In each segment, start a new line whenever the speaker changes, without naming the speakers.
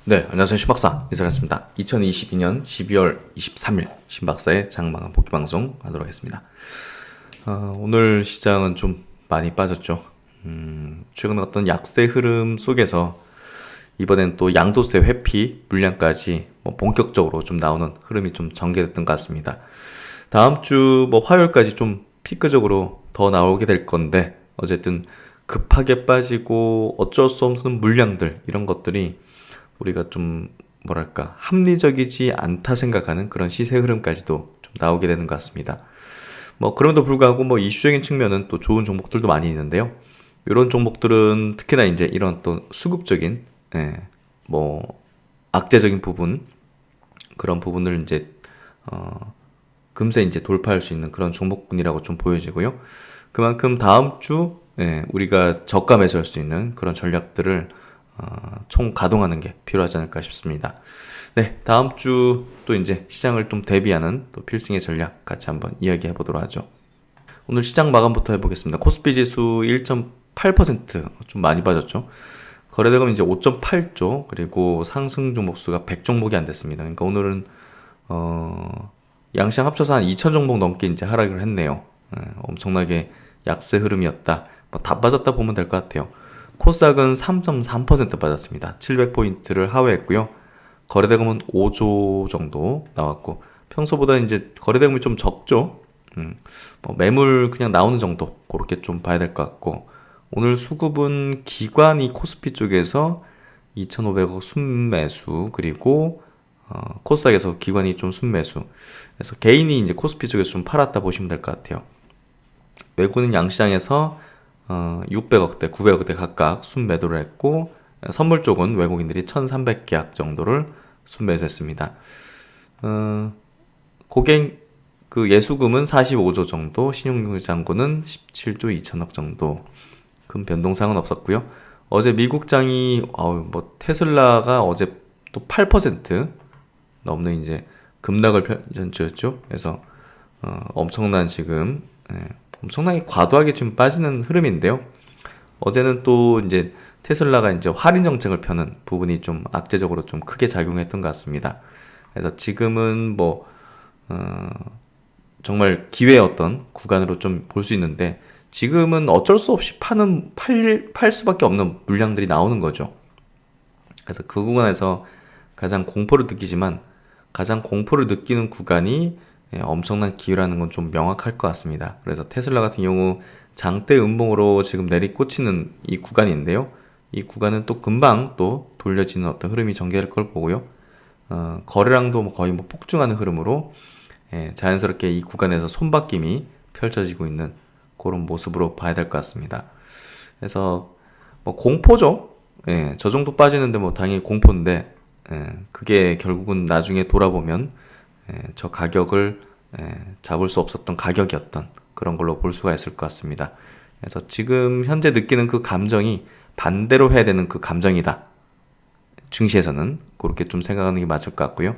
네, 안녕하세요. 신박사 인사드리겠습니다. 2022년 12월 23일 신박사의 장마감 복귀방송 하도록 하겠습니다. 오늘 시장은 좀 많이 빠졌죠. 최근 어떤 약세 흐름 속에서 이번엔 또 양도세 회피 물량까지 본격적으로 좀 나오는 흐름이 좀 전개됐던 것 같습니다. 다음 주 화요일까지 좀 피크적으로 더 나오게 될 건데, 어쨌든 급하게 빠지고 어쩔 수 없는 물량들, 이런 것들이 우리가 좀 합리적이지 않다 생각하는 그런 시세 흐름까지도 좀 나오게 되는 것 같습니다. 그럼에도 불구하고 이슈적인 측면은 또 좋은 종목들도 많이 있는데요. 이런 종목들은 특히나 이제 이런 또 수급적인 악재적인 부분, 그런 부분을 이제 금세 이제 돌파할 수 있는 그런 종목군이라고 좀 보여지고요. 그만큼 다음 주 우리가 저가 매수할 수 있는 그런 전략들을 총 가동하는 게 필요하지 않을까 싶습니다. 네, 다음 주 또 이제 시장을 좀 대비하는 또 필승의 전략 같이 한번 이야기해 보도록 하죠. 오늘 시장 마감부터 해보겠습니다. 코스피 지수 1.8% 많이 빠졌죠. 거래대금 이제 5.8조, 그리고 상승 종목 수가 100종목이 안 됐습니다. 그러니까 오늘은 양시장 합쳐서 한 2천 종목 넘게 이제 하락을 했네요. 엄청나게 약세 흐름이었다. 다 빠졌다 보면 될 것 같아요. 코스닥은 3.3% 빠졌습니다. 700포인트를 하회했고요. 거래대금은 5조 정도 나왔고, 평소보다 이제 거래대금이 좀 적죠. 매물 그냥 나오는 정도, 그렇게 좀 봐야 될 것 같고, 오늘 수급은 기관이 코스피 쪽에서 2,500억 순매수, 그리고 코스닥에서 기관이 좀 순매수, 그래서 개인이 이제 코스피 쪽에서 좀 팔았다 보시면 될 것 같아요. 외국인 양시장에서 600억대, 900억대 각각 순매도를 했고, 선물 쪽은 외국인들이 1,300계약 정도를 순매수했습니다. 고객 예수금은 45조 정도, 신용장고는 17조 2천억 정도. 큰 변동사항은 없었고요. 어제 미국장이 테슬라가 어제 또 8% 넘는 이제 급락을 펼쳤죠. 그래서 엄청난 지금 엄청나게 과도하게 지금 빠지는 흐름인데요. 어제는 또 이제 테슬라가 이제 할인 정책을 펴는 부분이 좀 악재적으로 좀 크게 작용했던 것 같습니다. 그래서 지금은 정말 기회의 어떤 구간으로 좀 볼 수 있는데, 지금은 어쩔 수 없이 팔 수밖에 없는 물량들이 나오는 거죠. 그래서 그 구간에서 가장 공포를 느끼는 구간이 엄청난 기회라는 건 좀 명확할 것 같습니다. 그래서 테슬라 같은 경우 장대 음봉으로 지금 내리꽂히는 이 구간인데요. 이 구간은 또 금방 또 돌려지는 어떤 흐름이 전개될 걸 보고요. 거래량도 거의 폭증하는 흐름으로 자연스럽게 이 구간에서 손바뀜이 펼쳐지고 있는 그런 모습으로 봐야 될 것 같습니다. 그래서 공포죠. 저 정도 빠지는데 당연히 공포인데, 그게 결국은 나중에 돌아보면 저 가격을 잡을 수 없었던 가격이었던 그런 걸로 볼 수가 있을 것 같습니다. 그래서 지금 현재 느끼는 그 감정이 반대로 해야 되는 그 감정이다. 증시에서는 그렇게 좀 생각하는 게 맞을 것 같고요.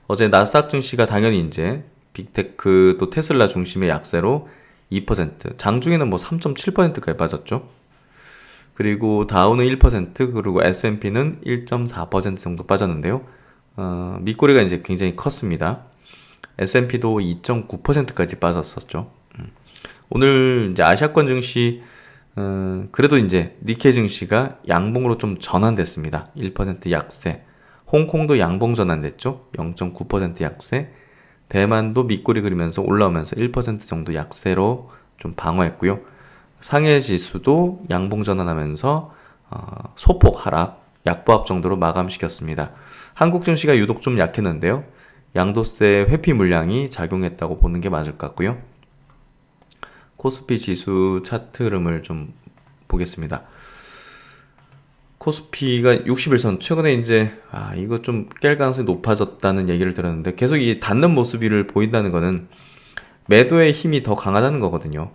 어제 나스닥 증시가 당연히 이제 빅테크 또 테슬라 중심의 약세로 2%, 장중에는 3.7%까지 빠졌죠. 그리고 다우는 1%, 그리고 S&P는 1.4% 정도 빠졌는데요. 밑꼬리가 이제 굉장히 컸습니다. S&P도 2.9%까지 빠졌었죠. 오늘 이제 아시아권 증시, 그래도 이제 니케이 증시가 양봉으로 좀 전환됐습니다. 1% 약세. 홍콩도 양봉 전환됐죠. 0.9% 약세. 대만도 밑꼬리 그리면서 올라오면서 1% 정도 약세로 좀 방어했고요. 상해 지수도 양봉 전환하면서 소폭 하락, 약보합 정도로 마감시켰습니다. 한국 증시가 유독 좀 약했는데요. 양도세 회피 물량이 작용했다고 보는 게 맞을 것 같고요. 코스피 지수 차트 흐름을 좀 보겠습니다. 코스피가 61선, 최근에 이제 이거 좀 깰 가능성이 높아졌다는 얘기를 들었는데, 계속 이 닿는 모습을 보인다는 거는 매도의 힘이 더 강하다는 거거든요.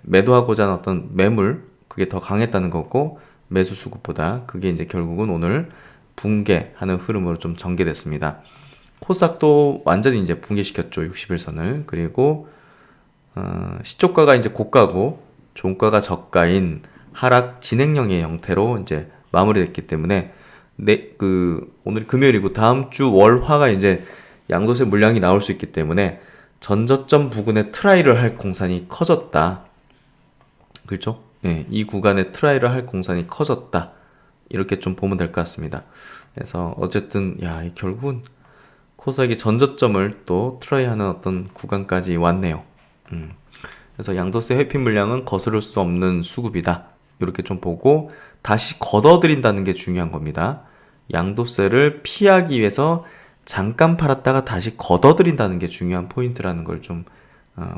매도하고자 하는 어떤 매물, 그게 더 강했다는 거고, 매수 수급보다 그게 이제 결국은 오늘 붕괴하는 흐름으로 좀 전개됐습니다. 코스닥도 완전히 이제 붕괴시켰죠. 61선을. 그리고 시초가가 이제 고가고 종가가 저가인 하락 진행형의 형태로 이제 마무리됐기 때문에 오늘 금요일이고 다음 주 월화가 이제 양도세 물량이 나올 수 있기 때문에 전저점 부근에 트라이를 할 공산이 커졌다. 그렇죠? 예, 이 구간에 트라이를 할 공산이 커졌다. 이렇게 좀 보면 될 것 같습니다. 그래서 어쨌든 결국은 코스닥이 전저점을 또 트라이하는 어떤 구간까지 왔네요. 그래서 양도세 회피 물량은 거스를 수 없는 수급이다. 이렇게 좀 보고 다시 걷어들인다는 게 중요한 겁니다. 양도세를 피하기 위해서 잠깐 팔았다가 다시 걷어들인다는 게 중요한 포인트라는 걸 좀,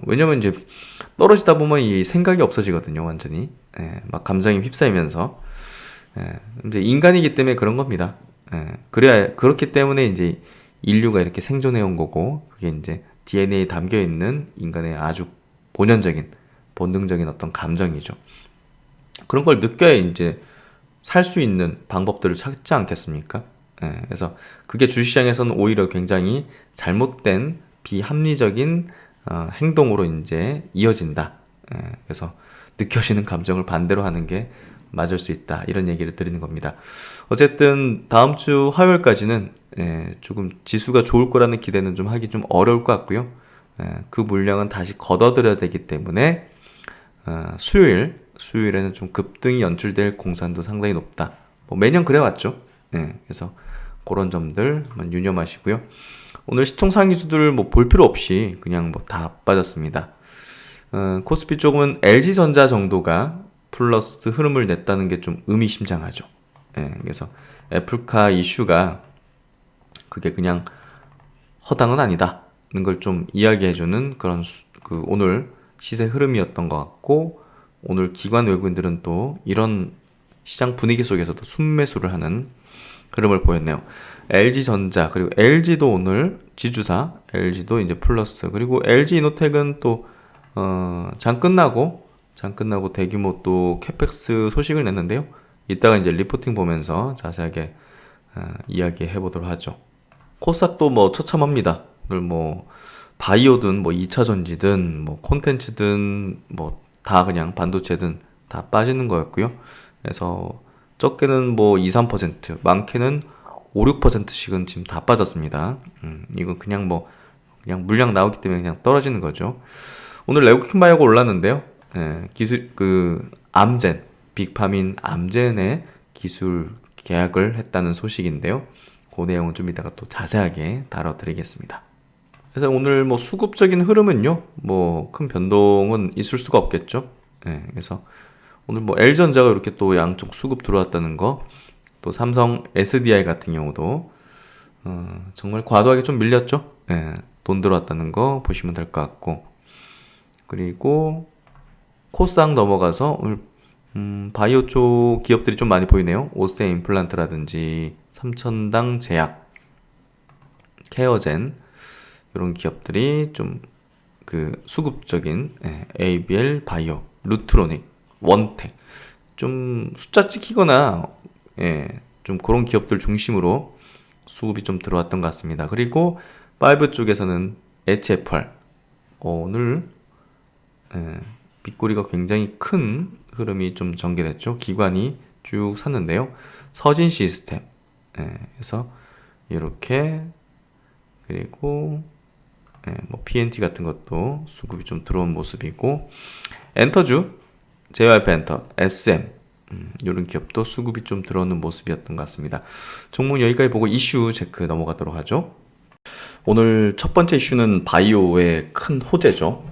왜냐면 이제 떨어지다 보면 이 생각이 없어지거든요, 완전히. 예, 막 감정이 휩싸이면서. 예, 이제 인간이기 때문에 그런 겁니다. 예, 그렇기 때문에 이제 인류가 이렇게 생존해 온 거고, 그게 이제 DNA에 담겨 있는 인간의 아주 본연적인, 본능적인 어떤 감정이죠. 그런 걸 느껴야 이제 살 수 있는 방법들을 찾지 않겠습니까? 예, 그래서 그게 주식시장에서는 오히려 굉장히 잘못된 비합리적인 행동으로 이제 이어진다. 예, 그래서 느껴지는 감정을 반대로 하는 게 맞을 수 있다. 이런 얘기를 드리는 겁니다. 어쨌든 다음 주 화요일까지는 조금 지수가 좋을 거라는 기대는 좀 하기 좀 어려울 것 같고요. 그 물량은 다시 걷어들여야 되기 때문에 수요일에는 좀 급등이 연출될 공산도 상당히 높다. 뭐 매년 그래왔죠. 그래서 그런 점들 한번 유념하시고요. 오늘 시총상위주들 뭐 볼 필요 없이 그냥 뭐 다 빠졌습니다. 코스피 쪽은 LG전자 정도가 플러스 흐름을 냈다는 게 좀 의미심장하죠. 그래서 애플카 이슈가 그게 그냥 허당은 아니다는 걸 좀 이야기해주는 그런 오늘 시세 흐름이었던 것 같고, 오늘 기관 외국인들은 또 이런 시장 분위기 속에서도 순매수를 하는 흐름을 보였네요. LG전자 그리고 LG도 오늘 지주사 LG도 이제 플러스, 그리고 LG이노텍은 또 장 끝나고 대규모 또 캐펙스 소식을 냈는데요. 이따가 이제 리포팅 보면서 자세하게 이야기해 보도록 하죠. 코스닥도 뭐 처참합니다. 오늘 뭐 바이오든 뭐 2차 전지든 뭐 콘텐츠든 뭐 다 그냥 반도체든 다 빠지는 거였고요. 그래서 적게는 뭐 2, 3%, 많게는 5, 6%씩은 지금 다 빠졌습니다. 이건 그냥 그냥 물량 나오기 때문에 그냥 떨어지는 거죠. 오늘 레고킨바이오가 올랐는데요. 기술 암젠, 빅파민 암젠의 기술 계약을 했다는 소식인데요. 그 내용은 좀 이따가 또 자세하게 다뤄드리겠습니다. 그래서 오늘 뭐 수급적인 흐름은요, 뭐 큰 변동은 있을 수가 없겠죠. 그래서 오늘 뭐 L전자가 이렇게 또 양쪽 수급 들어왔다는 거, 또 삼성 SDI 같은 경우도 정말 과도하게 좀 밀렸죠. 돈 들어왔다는 거 보시면 될 것 같고, 그리고 코스닥 넘어가서 오늘 바이오 쪽 기업들이 좀 많이 보이네요. 오스테 임플란트라든지 삼천당 제약, 케어젠 이런 기업들이 좀 수급적인 ABL 바이오, 루트로닉, 원텍 좀 숫자 찍히거나 좀 그런 기업들 중심으로 수급이 좀 들어왔던 것 같습니다. 그리고 5 쪽에서는 HFR 오늘 빗꼬리가 굉장히 큰 흐름이 좀 전개됐죠. 기관이 쭉 샀는데요. 서진 시스템 그래서 이렇게, 그리고 뭐 PNT 같은 것도 수급이 좀 들어온 모습이고, 엔터주, JYP 엔터, SM 이런 기업도 수급이 좀 들어오는 모습이었던 것 같습니다. 종목 여기까지 보고 이슈 체크 넘어가도록 하죠. 오늘 첫 번째 이슈는 바이오의 큰 호재죠.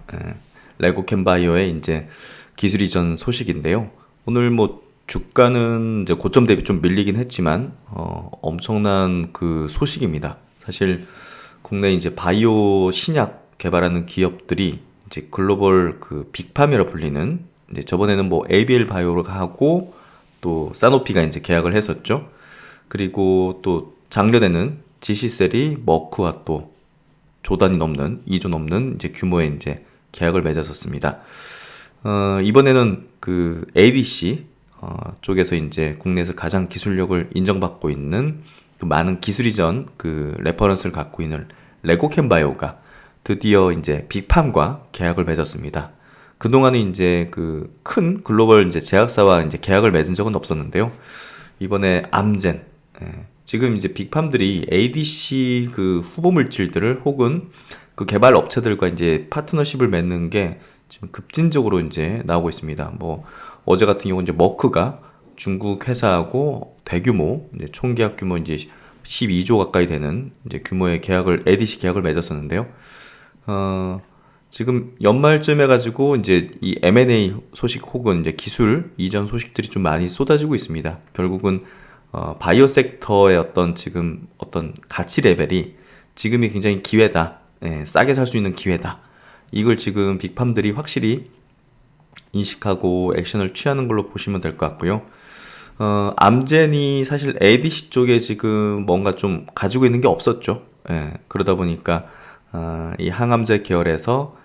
레고캔바이오의 이제 기술 이전 소식인데요. 오늘 뭐 주가는 이제 고점 대비 좀 밀리긴 했지만 엄청난 그 소식입니다. 사실 국내 이제 바이오 신약 개발하는 기업들이 이제 글로벌 빅팜이라 불리는, 이제 저번에는 뭐 ABL 바이오를 하고 또 사노피가 이제 계약을 했었죠. 그리고 또 장려되는 GC셀이 머크와 또 조단이 넘는 2조 넘는 이제 규모의 이제 계약을 맺었었습니다. 이번에는 ADC 쪽에서 이제 국내에서 가장 기술력을 인정받고 있는 많은 기술 이전 레퍼런스를 갖고 있는 레고캔바이오가 드디어 이제 빅팜과 계약을 맺었습니다. 그동안은 이제 큰 글로벌 이제 제약사와 이제 계약을 맺은 적은 없었는데요. 이번에 암젠, 지금 이제 빅팜들이 ADC 그 후보 물질들을 혹은 그 개발 업체들과 이제 파트너십을 맺는 게 지금 급진적으로 이제 나오고 있습니다. 뭐 어제 같은 경우 이제 머크가 중국 회사하고 대규모 이제 총 계약 규모 이제 12조 가까이 되는 이제 규모의 계약을 ADC 계약을 맺었었는데요. 지금 연말쯤 해가지고 이제 이 M&A 소식 혹은 이제 기술 이전 소식들이 좀 많이 쏟아지고 있습니다. 결국은 바이오 섹터의 어떤 지금 어떤 가치 레벨이 지금이 굉장히 기회다. 싸게 살 수 있는 기회다. 이걸 지금 빅팜들이 확실히 인식하고 액션을 취하는 걸로 보시면 될 것 같고요. 암젠이 사실 ADC 쪽에 지금 뭔가 좀 가지고 있는 게 없었죠. 그러다 보니까 이 항암제 계열에서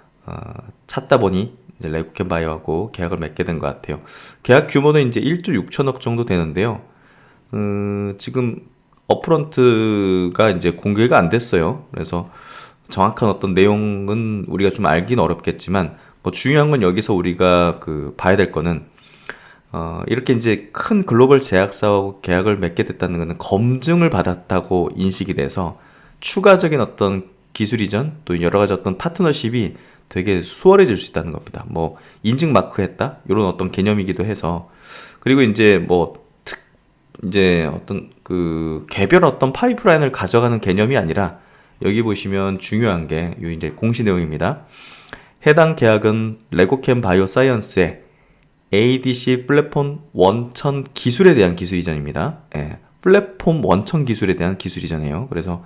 찾다 보니 이제 레고캔 바이오하고 계약을 맺게 된 것 같아요. 계약 규모는 이제 1조 6천억 정도 되는데요. 지금 업프런트가 이제 공개가 안 됐어요. 그래서 정확한 어떤 내용은 우리가 좀 알긴 어렵겠지만, 뭐 중요한 건 여기서 우리가 그 봐야 될 거는 이렇게 이제 큰 글로벌 제약사하고 계약을 맺게 됐다는 것은 검증을 받았다고 인식이 돼서 추가적인 어떤 기술 이전 또 여러 가지 어떤 파트너십이 되게 수월해질 수 있다는 겁니다. 뭐 인증 마크 했다 이런 어떤 개념이기도 해서, 그리고 이제 뭐 이제 어떤 그 개별 어떤 파이프라인을 가져가는 개념이 아니라 여기 보시면 중요한 게 요 이제 공시 내용입니다. 해당 계약은 레고캠 바이오사이언스의 ADC 플랫폼 원천 기술에 대한 기술 이전입니다. 플랫폼 원천 기술에 대한 기술 이전이에요. 그래서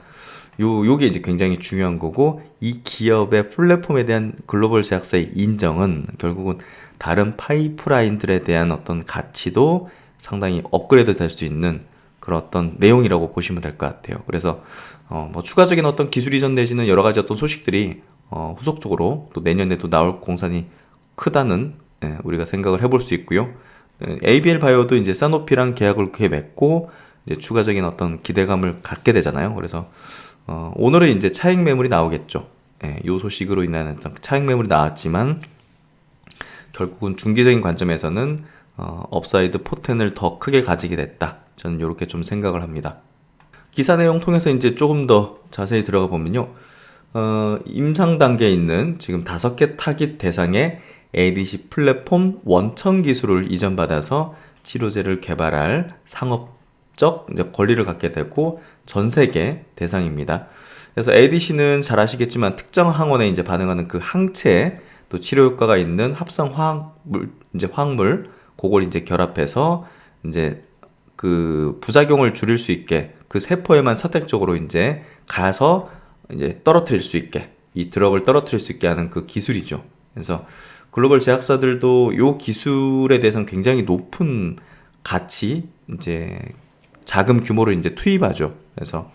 요게 이제 굉장히 중요한 거고, 이 기업의 플랫폼에 대한 글로벌 제약사의 인정은 결국은 다른 파이프라인들에 대한 어떤 가치도 상당히 업그레이드 될 수 있는 그런 어떤 내용이라고 보시면 될 것 같아요. 그래서 뭐 추가적인 어떤 기술 이전 내지는 여러 가지 어떤 소식들이 후속적으로 또 내년에도 나올 공산이 크다는 우리가 생각을 해볼 수 있고요. ABL 바이오도 이제 사노피랑 계약을 그렇게 맺고 이제 추가적인 어떤 기대감을 갖게 되잖아요. 그래서 오늘은 이제 차익 매물이 나오겠죠. 이 소식으로 인한 차익 매물이 나왔지만 결국은 중기적인 관점에서는 업사이드 포텐을 더 크게 가지게 됐다. 저는 이렇게 좀 생각을 합니다. 기사 내용 통해서 이제 조금 더 자세히 들어가 보면요. 임상 단계에 있는 지금 5개 타깃 대상의 ADC 플랫폼 원천 기술을 이전받아서 치료제를 개발할 상업적 이제 권리를 갖게 되고 전 세계 대상입니다. 그래서 ADC는 잘 아시겠지만 특정 항원에 이제 반응하는 그 항체에 또 치료 효과가 있는 합성 화학물 그걸 이제 결합해서 이제 그 부작용을 줄일 수 있게 그 세포에만 선택적으로 이제 가서 이제 떨어뜨릴 수 있게, 이 드럭을 떨어뜨릴 수 있게 하는 그 기술이죠. 그래서 글로벌 제약사들도 이 기술에 대해서는 굉장히 높은 가치, 이제 자금 규모를 이제 투입하죠. 그래서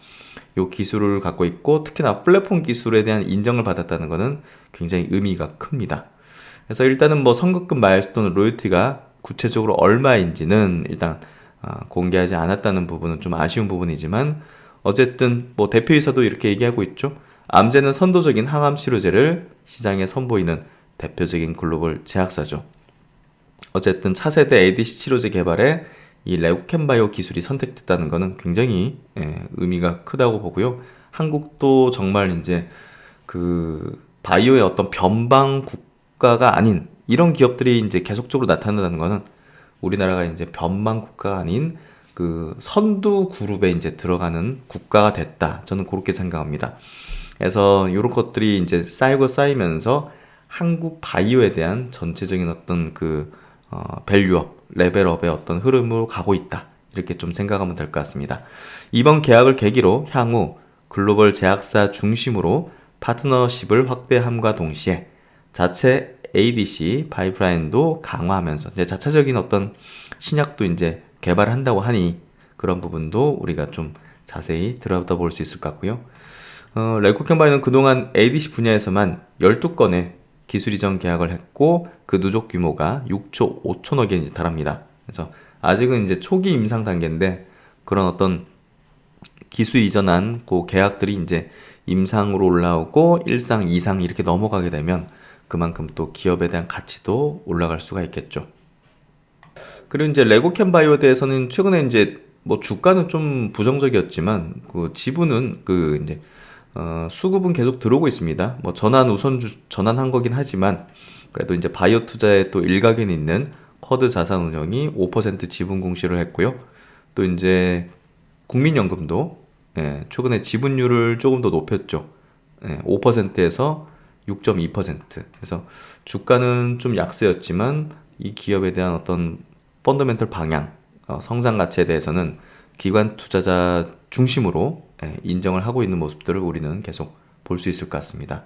이 기술을 갖고 있고 특히나 플랫폼 기술에 대한 인정을 받았다는 것은 굉장히 의미가 큽니다. 그래서 일단은 뭐 선급금 마일스톤 로열티가 구체적으로 얼마인지는 일단 공개하지 않았다는 부분은 좀 아쉬운 부분이지만, 어쨌든 뭐 대표이사도 이렇게 얘기하고 있죠. 암제는 선도적인 항암 치료제를 시장에 선보이는 대표적인 글로벌 제약사죠. 어쨌든 차세대 ADC 치료제 개발에 이 레고캠바이오 기술이 선택됐다는 것은 굉장히 의미가 크다고 보고요. 한국도 정말 이제 그 바이오의 어떤 변방 국가가 아닌 이런 기업들이 이제 계속적으로 나타난다는 것은 우리나라가 이제 변방 국가가 아닌 그 선두 그룹에 이제 들어가는 국가가 됐다. 저는 그렇게 생각합니다. 그래서 이런 것들이 이제 쌓이면서 한국 바이오에 대한 전체적인 어떤 그 밸류업, 레벨업의 어떤 흐름으로 가고 있다. 이렇게 좀 생각하면 될 것 같습니다. 이번 계약을 계기로 향후 글로벌 제약사 중심으로 파트너십을 확대함과 동시에 자체 ADC 파이프라인도 강화하면서 이제 자체적인 어떤 신약도 이제 개발한다고 하니 그런 부분도 우리가 좀 자세히 들여다볼 수 있을 것 같고요. 레고캠바이오는 그동안 ADC 분야에서만 12건의 기술 이전 계약을 했고 그 누적 규모가 6조 5천억에 이제 달합니다. 그래서 아직은 이제 초기 임상 단계인데 그런 어떤 기술 이전한 그 계약들이 이제 임상으로 올라오고 1상, 2상 이렇게 넘어가게 되면 그만큼 또 기업에 대한 가치도 올라갈 수가 있겠죠. 그리고 이제 레고캠 바이오에 대해서는 최근에 이제 뭐 주가는 좀 부정적이었지만 그 지분은 그 이제 수급은 계속 들어오고 있습니다. 뭐 전환한 거긴 하지만 그래도 이제 바이오 투자에 또 일각에 있는 쿼드 자산운용이 5% 지분 공시를 했고요. 또 이제 국민연금도 최근에 지분율을 조금 더 높였죠. 5%에서 6.2%. 그래서 주가는 좀 약세였지만 이 기업에 대한 어떤 펀더멘털 방향, 성장 가치에 대해서는 기관 투자자 중심으로 인정을 하고 있는 모습들을 우리는 계속 볼 수 있을 것 같습니다.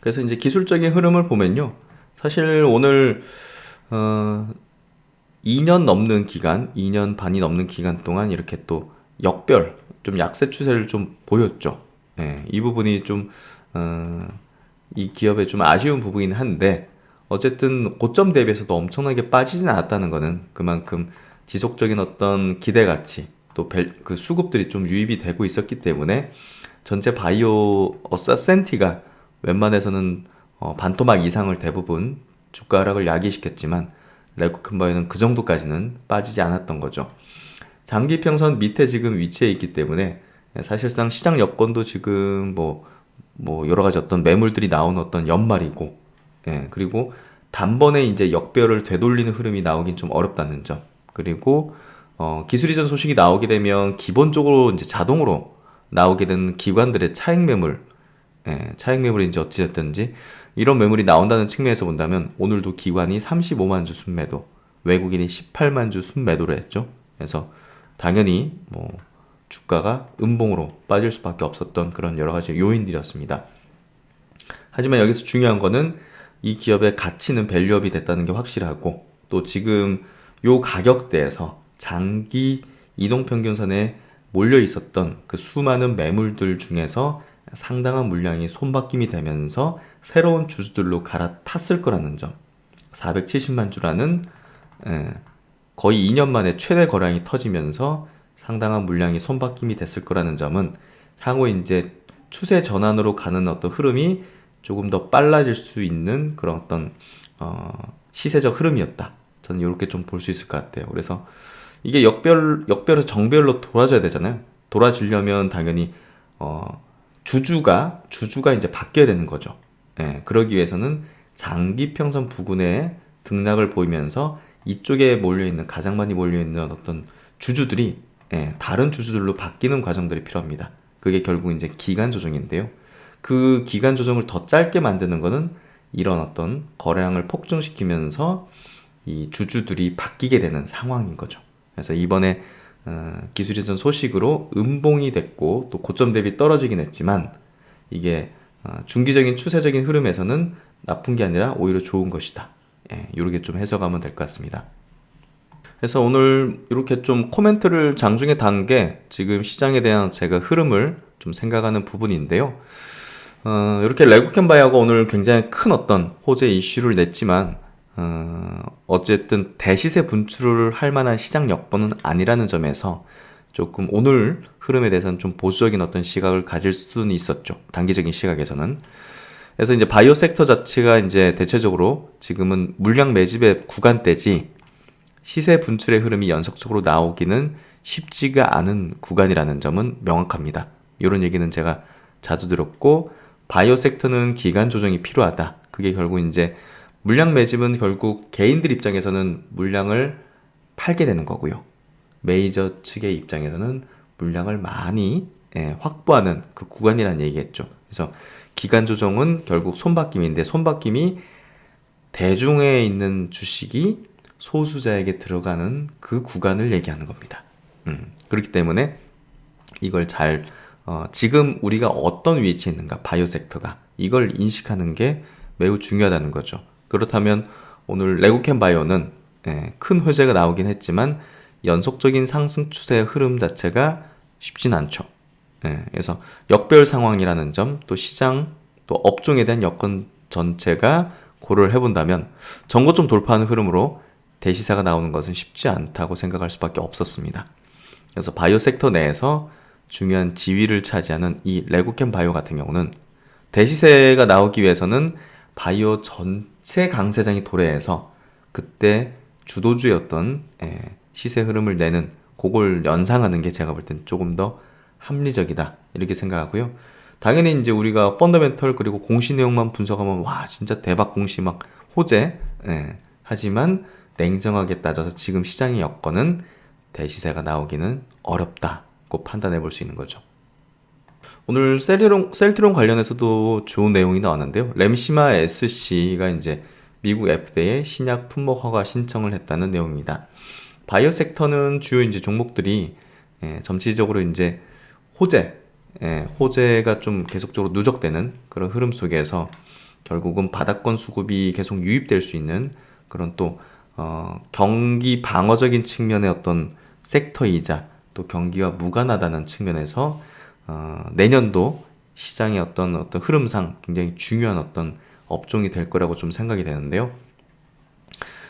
그래서 이제 기술적인 흐름을 보면요. 사실 오늘 2년 넘는 기간, 2년 반이 넘는 기간 동안 이렇게 또 역별, 좀 약세 추세를 좀 보였죠. 이 부분이 좀, 이 기업의 좀 아쉬운 부분이긴 한데, 어쨌든 고점 대비해서도 엄청나게 빠지진 않았다는 거는 그만큼 지속적인 어떤 기대 가치, 또 그 수급들이 좀 유입이 되고 있었기 때문에 전체 바이오 어사센티가 웬만해서는 반토막 이상을 대부분 주가 하락을 야기시켰지만 레고큰바이오는 그 정도까지는 빠지지 않았던 거죠. 장기 평선 밑에 지금 위치해 있기 때문에 사실상 시장 여건도 지금 뭐 여러 가지 어떤 매물들이 나오는 어떤 연말이고, 그리고 단번에 이제 역배열을 되돌리는 흐름이 나오긴 좀 어렵다는 점. 그리고 기술 이전 소식이 나오게 되면 기본적으로 이제 자동으로 나오게 되는 기관들의 차익 매물, 차익 매물이 이제 어찌됐든지 이런 매물이 나온다는 측면에서 본다면 오늘도 기관이 35만 주 순매도, 외국인이 18만 주 순매도를 했죠. 그래서 당연히 뭐 주가가 음봉으로 빠질 수밖에 없었던 그런 여러 가지 요인들이었습니다. 하지만 여기서 중요한 거는 이 기업의 가치는 밸류업이 됐다는 게 확실하고, 또 지금 요 가격대에서 장기 이동평균선에 몰려 있었던 그 수많은 매물들 중에서 상당한 물량이 손바뀜이 되면서 새로운 주주들로 갈아탔을 거라는 점. 470만 주라는 거의 2년 만에 최대 거량이 터지면서 상당한 물량이 손바뀜이 됐을 거라는 점은 향후 이제 추세 전환으로 가는 어떤 흐름이 조금 더 빨라질 수 있는 그런 어떤 시세적 흐름이었다. 저는 이렇게 좀 볼 수 있을 것 같아요. 그래서 이게 역별에서 정별로 돌아져야 되잖아요. 돌아지려면 당연히 주주가 이제 바뀌어야 되는 거죠. 그러기 위해서는 장기 평선 부근에 등락을 보이면서 이쪽에 몰려있는, 가장 많이 몰려있는 어떤 주주들이 다른 주주들로 바뀌는 과정들이 필요합니다. 그게 결국 이제 기간 조정인데요. 그 기간 조정을 더 짧게 만드는 거는 이런 어떤 거래량을 폭증시키면서 이 주주들이 바뀌게 되는 상황인 거죠. 그래서 이번에 기술이전 소식으로 음봉이 됐고 또 고점 대비 떨어지긴 했지만 이게 중기적인 추세적인 흐름에서는 나쁜 게 아니라 오히려 좋은 것이다. 이렇게 좀 해석하면 될 것 같습니다. 그래서 오늘 이렇게 좀 코멘트를 장중에 단 게 지금 시장에 대한 제가 흐름을 좀 생각하는 부분인데요. 이렇게 레고캔바이오가 오늘 굉장히 큰 어떤 호재 이슈를 냈지만 어쨌든 대시세 분출을 할 만한 시장 여건은 아니라는 점에서 조금 오늘 흐름에 대해서는 좀 보수적인 어떤 시각을 가질 수는 있었죠. 단기적인 시각에서는. 그래서 이제 바이오 섹터 자체가 이제 대체적으로 지금은 물량 매집의 구간대지 시세 분출의 흐름이 연속적으로 나오기는 쉽지가 않은 구간이라는 점은 명확합니다. 이런 얘기는 제가 자주 들었고, 바이오 섹터는 기간 조정이 필요하다. 그게 결국 이제 물량 매집은 결국 개인들 입장에서는 물량을 팔게 되는 거고요. 메이저 측의 입장에서는 물량을 많이 확보하는 그 구간이라는 얘기겠죠. 그래서 기간 조정은 결국 손바뀜인데, 손바뀜이 대중에 있는 주식이 소수자에게 들어가는 그 구간을 얘기하는 겁니다. 그렇기 때문에 이걸 잘 지금 우리가 어떤 위치에 있는가, 바이오 섹터가 이걸 인식하는 게 매우 중요하다는 거죠. 그렇다면 오늘 레고캔 바이오는 큰 회재가 나오긴 했지만 연속적인 상승 추세의 흐름 자체가 쉽진 않죠. 그래서 역별 상황이라는 점, 또 시장, 또 업종에 대한 여건 전체가 고려를 해본다면 전고점 돌파하는 흐름으로 대시세가 나오는 것은 쉽지 않다고 생각할 수밖에 없었습니다. 그래서 바이오 섹터 내에서 중요한 지위를 차지하는 이 레고캔 바이오 같은 경우는 대시세가 나오기 위해서는 바이오 전체 강세장이 도래해서 그때 주도주였던 시세 흐름을 내는 그걸 연상하는 게 제가 볼 땐 조금 더 합리적이다 이렇게 생각하고요. 당연히 이제 우리가 펀더멘털 그리고 공시 내용만 분석하면 와 진짜 대박 공시 막 호재. 예. 하지만 냉정하게 따져서 지금 시장의 여건은 대시세가 나오기는 어렵다고 판단해 볼 수 있는 거죠. 오늘 셀트론 관련해서도 좋은 내용이 나왔는데요. 램시마 SC가 이제 미국 FDA에 신약 품목 허가 신청을 했다는 내용입니다. 바이오 섹터는 주요 이제 종목들이 점치적으로 이제 호재, 호재가 좀 계속적으로 누적되는 그런 흐름 속에서 결국은 바닥권 수급이 계속 유입될 수 있는 그런 또 경기 방어적인 측면의 어떤 섹터이자 또 경기와 무관하다는 측면에서 내년도 시장의 어떤 흐름상 굉장히 중요한 어떤 업종이 될 거라고 좀 생각이 되는데요.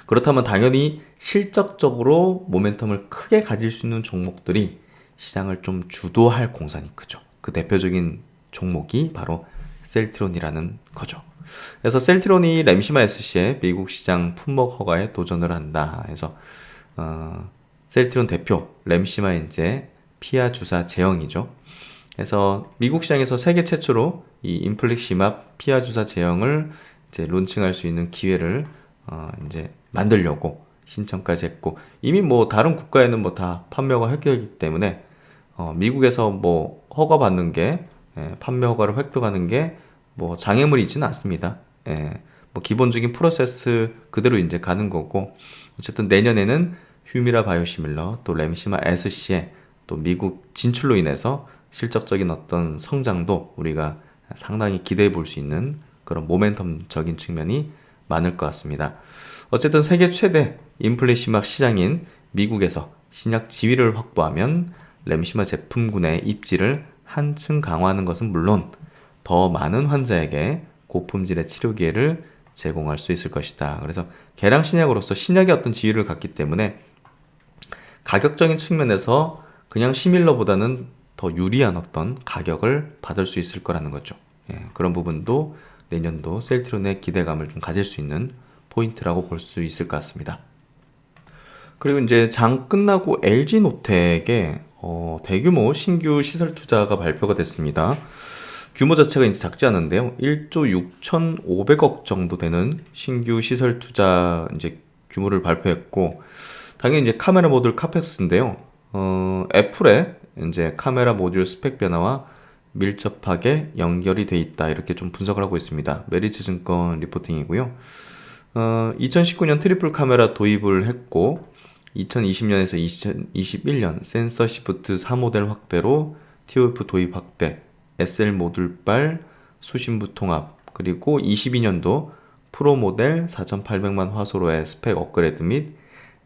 그렇다면 당연히 실적적으로 모멘텀을 크게 가질 수 있는 종목들이 시장을 좀 주도할 공산이 크죠. 그 대표적인 종목이 바로 셀트론이라는 거죠. 그래서 셀트론이 램시마 SC의 미국 시장 품목 허가에 도전을 한다. 해서 셀트론 대표 램시마 이제 피하 주사 제형이죠. 그래서 미국 시장에서 세계 최초로 이 인플릭시맙 피하 주사 제형을 이제 론칭할 수 있는 기회를 이제 만들려고 신청까지 했고 이미 뭐 다른 국가에는 뭐 다 판매가 획득이기 때문에 미국에서 뭐 허가 받는 게 판매 허가를 획득하는 게 뭐 장애물이 있지는 않습니다. 뭐 기본적인 프로세스 그대로 이제 가는 거고 어쨌든 내년에는 휴미라 바이오시밀러 또 램시마 SC의 또 미국 진출로 인해서 실적적인 어떤 성장도 우리가 상당히 기대해 볼 수 있는 그런 모멘텀적인 측면이 많을 것 같습니다. 어쨌든 세계 최대 인플레시막 시장인 미국에서 신약 지위를 확보하면 램시마 제품군의 입지를 한층 강화하는 것은 물론 더 많은 환자에게 고품질의 치료 기회를 제공할 수 있을 것이다. 그래서 개량 신약으로서 신약의 어떤 지위를 갖기 때문에 가격적인 측면에서 그냥 시밀러보다는 더 유리한 어떤 가격을 받을 수 있을 거라는 거죠. 그런 부분도 내년도 셀트론의 기대감을 좀 가질 수 있는 포인트라고 볼 수 있을 것 같습니다. 그리고 이제 장 끝나고 LG노텍의 대규모 신규 시설 투자가 발표가 됐습니다. 규모 자체가 이제 작지 않은데요. 1조 6,500억 정도 되는 신규 시설 투자 이제 규모를 발표했고, 당연히 이제 카메라 모듈 카펙스인데요. 애플의 이제 카메라 모듈 스펙 변화와 밀접하게 연결이 돼 있다. 이렇게 좀 분석을 하고 있습니다. 메리츠 증권 리포팅이고요. 2019년 트리플 카메라 도입을 했고, 2020년에서 2021년 센서 시프트 4모델 확대로 TOF 도입 확대, SL 모듈발 수신부 통합, 그리고 22년도 프로 모델 4800만 화소로의 스펙 업그레이드 및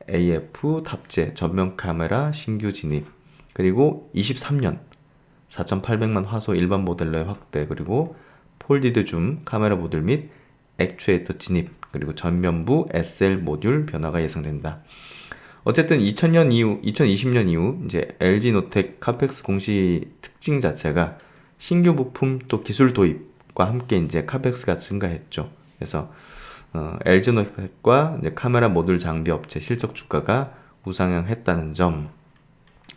AF 탑재 전면 카메라 신규 진입, 그리고 23년 4800만 화소 일반 모델로의 확대, 그리고 폴디드 줌 카메라 모듈 및 액추에이터 진입, 그리고 전면부 SL 모듈 변화가 예상된다. 어쨌든 2020년 이후 이제 LG노텍 카펙스 공시 특징 자체가 신규 부품 또 기술 도입과 함께 이제 카펙스가 증가했죠. 그래서 LG노텍과 이제 카메라 모듈 장비 업체 실적 주가가 우상향했다는 점,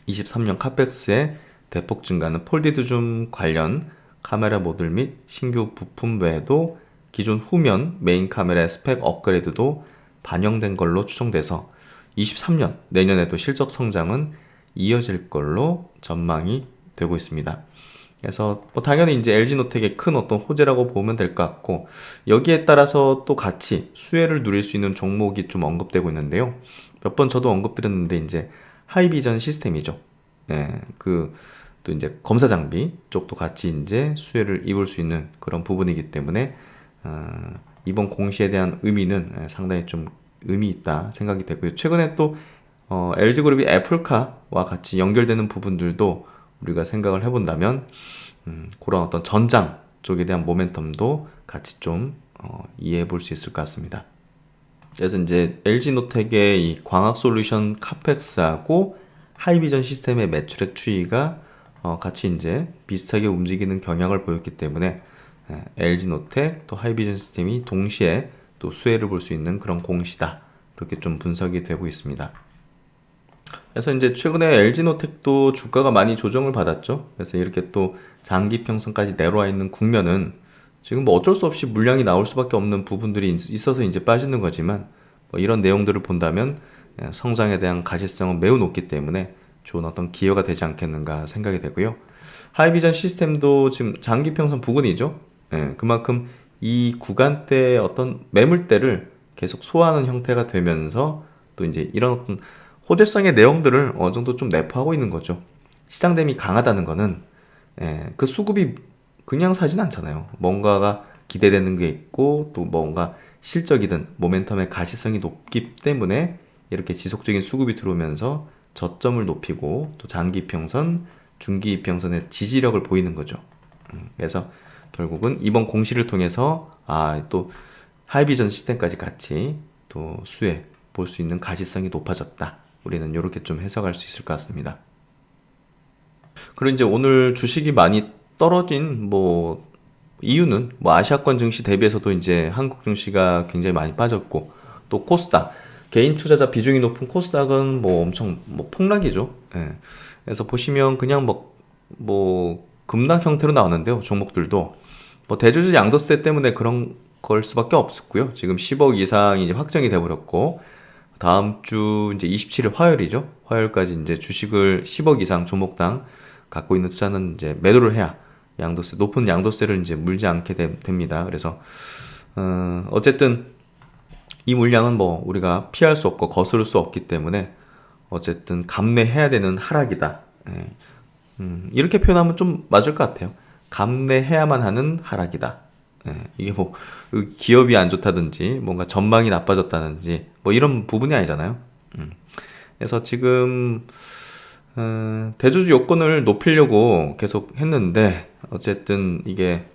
23년 카펙스의 대폭 증가는 폴디드 줌 관련 카메라 모듈 및 신규 부품 외에도 기존 후면 메인 카메라의 스펙 업그레이드도 반영된 걸로 추정돼서 23년 내년에도 실적 성장은 이어질 걸로 전망이 되고 있습니다. 그래서 뭐 당연히 이제 LG노텍의 큰 어떤 호재라고 보면 될 것 같고, 여기에 따라서 또 같이 수혜를 누릴 수 있는 종목이 좀 언급되고 있는데요. 몇 번 저도 언급드렸는데 이제 하이비전 시스템이죠. 또 이제 검사 장비 쪽도 같이 이제 수혜를 입을 수 있는 그런 부분이기 때문에 이번 공시에 대한 의미는 상당히 좀 의미 있다 생각이 되고요. 최근에 또 LG그룹이 애플카와 같이 연결되는 부분들도 우리가 생각을 해본다면 그런 어떤 전장 쪽에 대한 모멘텀도 같이 좀 이해해 볼 수 있을 것 같습니다. 그래서 이제 LG노텍의 이 광학솔루션 카펙스하고 하이비전 시스템의 매출액 추이가 같이 이제 비슷하게 움직이는 경향을 보였기 때문에 LG노텍 또 하이비전 시스템이 동시에 또 수혜를 볼 수 있는 그런 공시다, 그렇게 좀 분석이 되고 있습니다. 그래서 이제 최근에 LG노텍도 주가가 많이 조정을 받았죠. 그래서 이렇게 또 장기 평선까지 내려와 있는 국면은 지금 뭐 어쩔 수 없이 물량이 나올 수밖에 없는 부분들이 있어서 이제 빠지는 거지만 뭐 이런 내용들을 본다면 성장에 대한 가시성은 매우 높기 때문에 좋은 어떤 기회가 되지 않겠는가 생각이 되고요. 하이비전 시스템도 지금 장기 평선 부근이죠. 그만큼 이 구간대의 어떤 매물대를 계속 소화하는 형태가 되면서 또 이제 이런 어떤 호재성의 내용들을 어느 정도 좀 내포하고 있는 거죠. 시장됨이 강하다는 거는 그 수급이 그냥 사진 않잖아요. 뭔가가 기대되는 게 있고 또 뭔가 실적이든 모멘텀의 가시성이 높기 때문에 이렇게 지속적인 수급이 들어오면서 저점을 높이고 또 장기 평선, 중기 평선의 지지력을 보이는 거죠. 그래서 결국은 이번 공시를 통해서 또 하이비전 시스템까지 같이 또 수혜 볼 수 있는 가시성이 높아졌다. 우리는 이렇게 좀 해석할 수 있을 것 같습니다. 그리고 이제 오늘 주식이 많이 떨어진 뭐 이유는 뭐 아시아권 증시 대비해서도 이제 한국 증시가 굉장히 많이 빠졌고 또 코스닥 개인 투자자 비중이 높은 코스닥은 뭐 엄청 뭐 폭락이죠. 그래서 보시면 그냥 뭐 급락 형태로 나오는데요. 종목들도 뭐 대주주 양도세 때문에 그런 걸 수밖에 없었고요. 지금 10억 이상이 이제 확정이 돼버렸고 다음 주 이제 27일 화요일이죠. 화요일까지 이제 주식을 10억 이상 종목당 갖고 있는 투자는 이제 매도를 해야 양도세 높은 양도세를 이제 물지 않게 됩니다. 그래서 어쨌든 이 물량은 뭐 우리가 피할 수 없고 거스를 수 없기 때문에 어쨌든 감내해야 되는 하락이다. 이렇게 표현하면 좀 맞을 것 같아요. 감내해야만 하는 하락이다. 이게 뭐 기업이 안 좋다든지 뭔가 전망이 나빠졌다든지 뭐 이런 부분이 아니잖아요. 그래서 지금 대주주 요건을 높이려고 계속 했는데 어쨌든 이게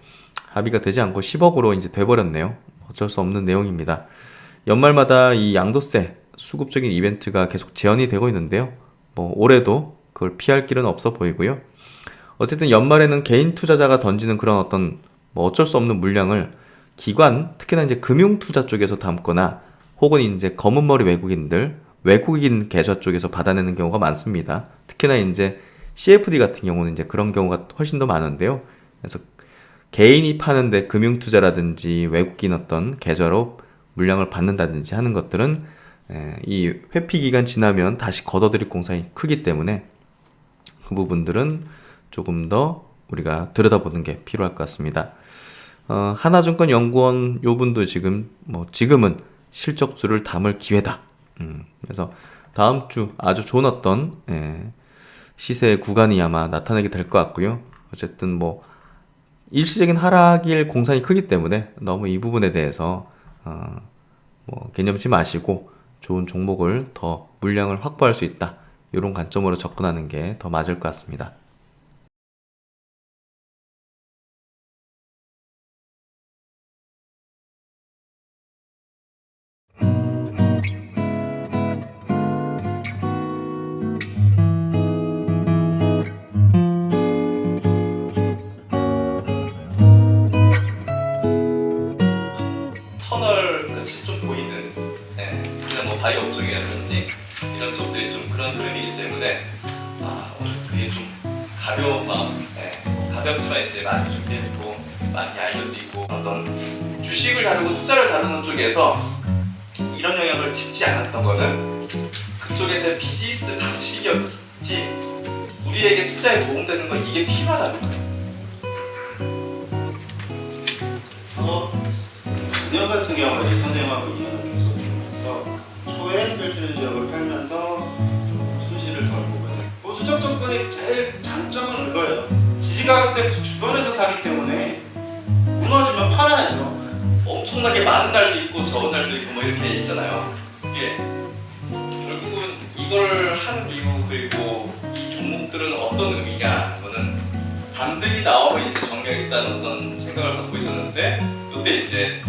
합의가 되지 않고 10억으로 이제 돼버렸네요. 어쩔 수 없는 내용입니다. 연말마다 이 양도세 수급적인 이벤트가 계속 재현이 되고 있는데요. 뭐 올해도 그걸 피할 길은 없어 보이고요. 어쨌든 연말에는 개인 투자자가 던지는 그런 어떤 뭐 어쩔 수 없는 물량을 기관, 특히나 이제 금융 투자 쪽에서 담거나 혹은 이제 검은 머리 외국인 계좌 쪽에서 받아내는 경우가 많습니다. 특히나 이제 CFD 같은 경우는 이제 그런 경우가 훨씬 더 많은데요. 그래서 개인이 파는데 금융 투자라든지 외국인 어떤 계좌로 물량을 받는다든지 하는 것들은 이 회피 기간 지나면 다시 걷어들일 공산이 크기 때문에 그 부분들은 조금 더 우리가 들여다보는 게 필요할 것 같습니다. 하나증권 연구원 요 분도 지금은 실적주를 담을 기회다. 그래서 다음 주 아주 좋은 어떤 시세 구간이 아마 나타나게 될 것 같고요. 어쨌든 뭐 일시적인 하락일 공산이 크기 때문에 너무 이 부분에 대해서 뭐 개념치 마시고 좋은 종목을 더 물량을 확보할 수 있다. 이런 관점으로 접근하는 게 더 맞을 것 같습니다. 터널 끝이 좀 보이는 그냥 뭐 바이오 업종이라든지 이런 쪽들이 좀 그런 흐름이기 때문에 그게 좀 가벼운 마음, 가볍지만 이제 많이 준비했고 많이 알려드리고 어떤 주식을 다루고 투자를 다루는 쪽에서 이런 영향을 짚지 않았던 거는 그쪽에서의 비즈니스 방식이었지 우리에게 투자에 도움되는 건 이게 필요하다는 거예요.
작년 같은 경우 이제 선생님하고 인연을 계속 보면서 초에 셀트리 지역을 팔면서 좀 손실을 덜 보거든요. 보수적 접근의 제일 장점은 그거예요. 지지가격대 주변에서 사기 때문에 무너지면 팔아야죠.
엄청나게 많은 날도 있고 적은 날도 있고 뭐 이렇게 있잖아요. 이게 결국은 이걸 하는 이유 그리고 이 종목들은 어떤 의미냐 그거는 단들이 나오면 이제 정리하겠다는 어떤 생각을 갖고 있었는데 이때 이제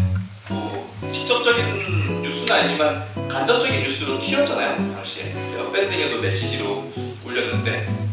뭐 직접적인 뉴스는 아니지만 간접적인 뉴스로 튀었잖아요. 당시에 제가 밴딩에도 메시지로 올렸는데